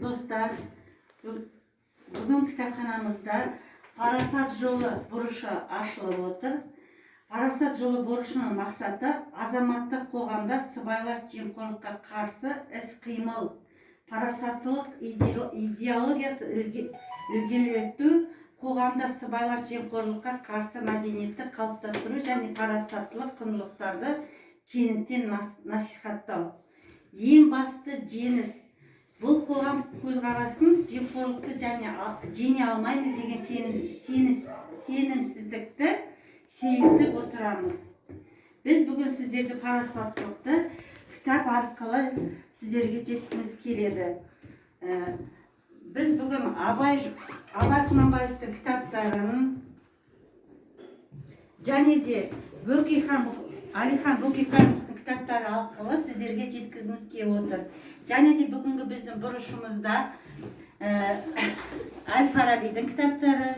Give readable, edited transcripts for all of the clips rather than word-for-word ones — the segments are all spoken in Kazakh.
достар, бүгін кітапханамызда парасат жолы бұрышы ашылып отыр. Парасат жолы бұрышының мақсаты азаматтық қоғамда сыбайлас жемқорлыққа қарсы іс-қимыл, парасаттылық идеологиясы ілгерілету, қоғамда сыбайлас жемқорлыққа қарсы мәдениетті қалыптастыру және парасаттылық құндылықтарды кеңінен насихаттау. Ең басты жеңіс бұл қоғам көзқарасын жемқорлықты жеңе алмаймыз деген сенімсіздікті сейілтіп отырамыз. Біз бүгін сіздерді парасаттылықты кітап арқылы сіздерге жеткізгіміз келеді. Біз бүгін Абай Құнанбаевтың кітаптарын және де Әлихан Бөкейхановтың кітаптары арқылы сіздерге жеткізгіміз келіп отыр. Және де бүгінгі біздің бұрышымызда Әл-Фарабидің кітаптары,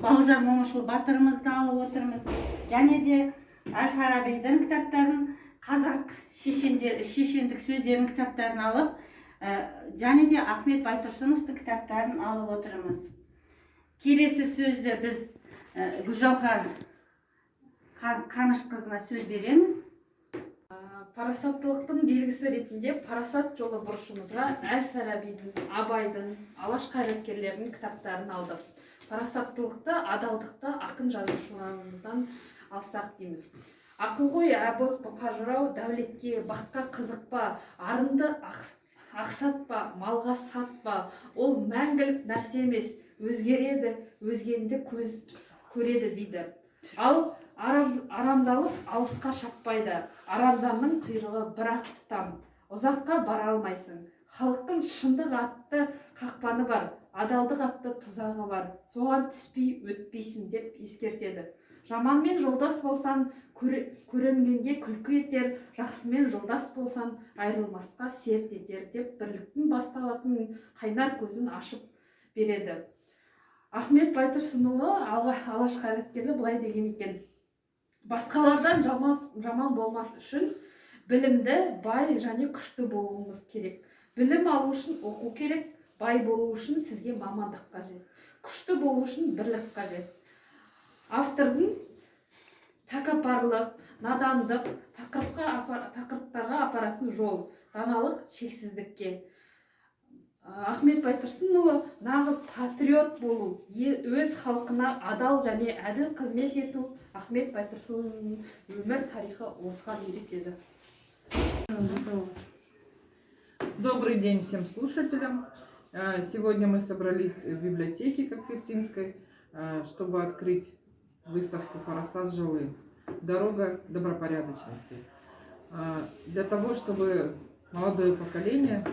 Бауыржан Момышұлы батырымызды алып отырмыз. Және де Әл-Фарабидің кітаптарын, қазақ шешендік сөздерінің кітаптарын алып, және де Ахмет Байтұрсыновтың кітаптарын алып отырмыз. Келесі сөзді біз Гүлжауһар Қанышқызына сөз береміз. Парасаттылықтың белгісі ретінде парасат жолы бұрышымызға Әл-Фарабидің, Абайдың, Алаш қайраткерлерінің кітаптарын алдық. Парасаттылықты, адалдықты ақын жазушыларымыздан алсақ дейміз. Ақыл ғой абыз бұқар-жырау, дәулетке, баққа қызықпа, арынды ақсатпа, малға сатпа, ол мәңгілік нәрсе емес, өзгереді, өзгенді көз көреді дейді. Ал арамзалық алысқа шаппайды, арамзанның құйрығы бір-ақ тұтам, ұзаққа бара алмайсың. Халықтың шындық атты қақпаны бар, адалдық атты тұзағы бар, соған түспей өтпейсің деп ескертеді. Жаманмен жолдас болсан, көрінгенге күлкі етер, жақсымен жолдас болсан, айырылмасқа серт етер деп бірліктің басталатын қайнар көзін ашып береді. Ахмет Байтұрсынұлы Алаш қайраткері былай деген екен: басқалардан жаман болмас үшін білімді, бай және күшті болуымыз керек. Білім алу үшін оқу керек, бай болу үшін сізге мамандық қажет. Күшті болу үшін бірлік қажет. Автордың тәкаппарлық, надандық, тақырыптарға апаратын жол, даналық шексіздікке. Ахмет Байтұрсынұлы нағыз патриот болу, өз халқына адал және әділ қызмет ету Ахмет Байтұрсынұлының өмір тарихы осыған үйретеді. Добрый день всем слушателям. Сегодня мы собрались в библиотеке Кокпертинской, чтобы открыть выставку «Парасат жолы. Дорога добропорядочности». Для того, чтобы молодое поколение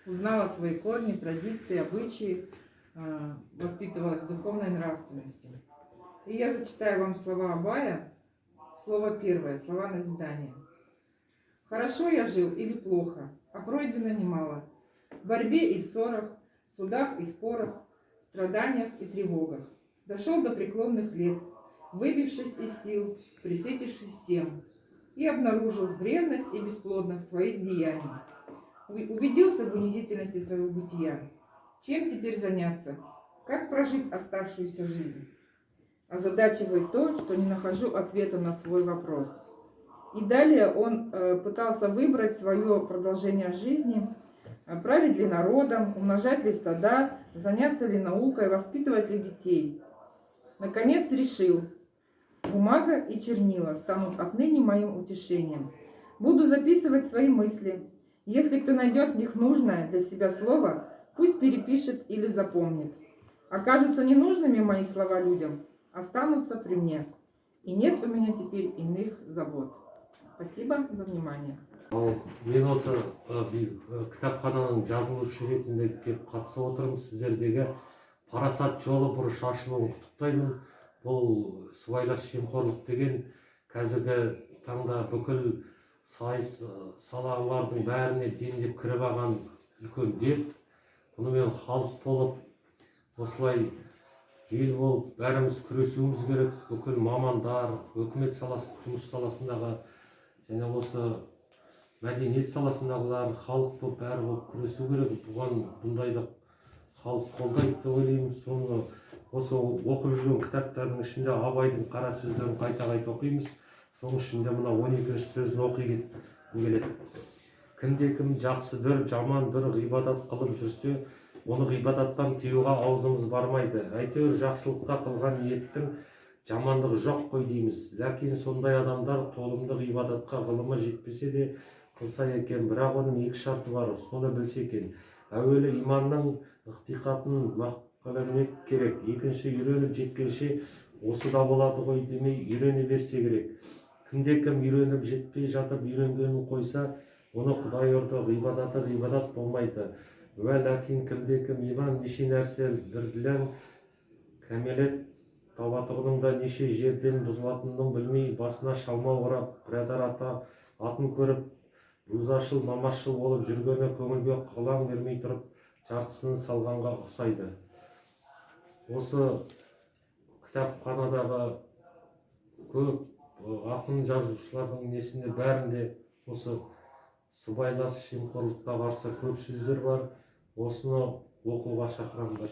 узнала свои корни, традиции, обычаи, воспитывалась в духовной нравственности. И я зачитаю вам слова Абая, слово первое, слова назидания. «Хорошо я жил или плохо, а пройдено немало, в борьбе и ссорах, судах и спорах, страданиях и тревогах. Дошел до преклонных лет, выбившись из сил, пресытившись всем, и обнаружил бренность и бесплодность своих деяний. Убедился в унизительности своего бытия. Чем теперь заняться? Как прожить оставшуюся жизнь? Озадачивает то, что не нахожу ответа на свой вопрос». И далее он пытался выбрать свое продолжение жизни, править ли народом, умножать ли стада, заняться ли наукой, воспитывать ли детей. Наконец решил: бумага и чернила станут отныне моим утешением. Буду записывать свои мысли. Если кто найдет в них нужное для себя слово, пусть перепишет или запомнит. Окажутся ненужными мои слова людям, останутся при мне. И нет у меня теперь иных забот. Спасибо за внимание. Мен осы кітапхананың жазылушы ретінде келіп қатысып отырмын. Сіздердегі парасат жолы бұрышы ашылуын құттықтаймын. Бұл сыбайлас жемқорлық деген қазіргі таңда бүкіл салалардың бәріне дендеп кіріп алған үлкен дерт. Бұнымен халық болып, осылай ел болып бәріміз күресуіміз керек. Бүкіл мамандар, үкімет саласы, жұмыс саласындағы және осы мәдениет саласындағылар халық болып бәрі болып күресу керек. Бұған бұндай да халық қолдайды деп ойлаймын. Соны осы оқып жүрген кітаптардың ішінде Абайдың қара сөздерін қайта оқимыз. Соның ішінде мына 12-ші сөзін оқи келеді. Кімде-кім жақсы бір, жаман бір ғибадат қылып жүрсе, оны ғибадаттан тыюға аузымыз бармайды. Әйтеуір жақсылыққа қылған ниеттің жамандығы жоқ қой дейміз. Ләкин сондай адамдар толымды ғибадатқа ғылымы жетпесе де қылса екен, бірақ оның екі шарты бар, соны білсе екен. Әуелі иманның ықтиқатын мақаланет керек. Екінші, үйреніп жеткенше осы да болады ғой демей үйрене берсе керек. Кімде-кім үйреніп жетпей жатып үйренгенін қойса, оны Құдай ұрды, ғибадаты ғибадат болмайды. Уә ләкин кімде-кім иман неше нәрсе бірділән кәмелет табатығының да неше жерден бұзылатынын білмей, басына шалма орап, бірадар ата атын көріп, рузашыл, намазшыл болып жүргені көңілге қылаң бермей тұрып, жартысын салғанға ұқсайды. Осы кітапханадағы көп ақын жазушылардың несінде бәрінде осы сыбайлас жемқорлыққа қарсы көп сөздер бар. Осыны оқуға шақырамын.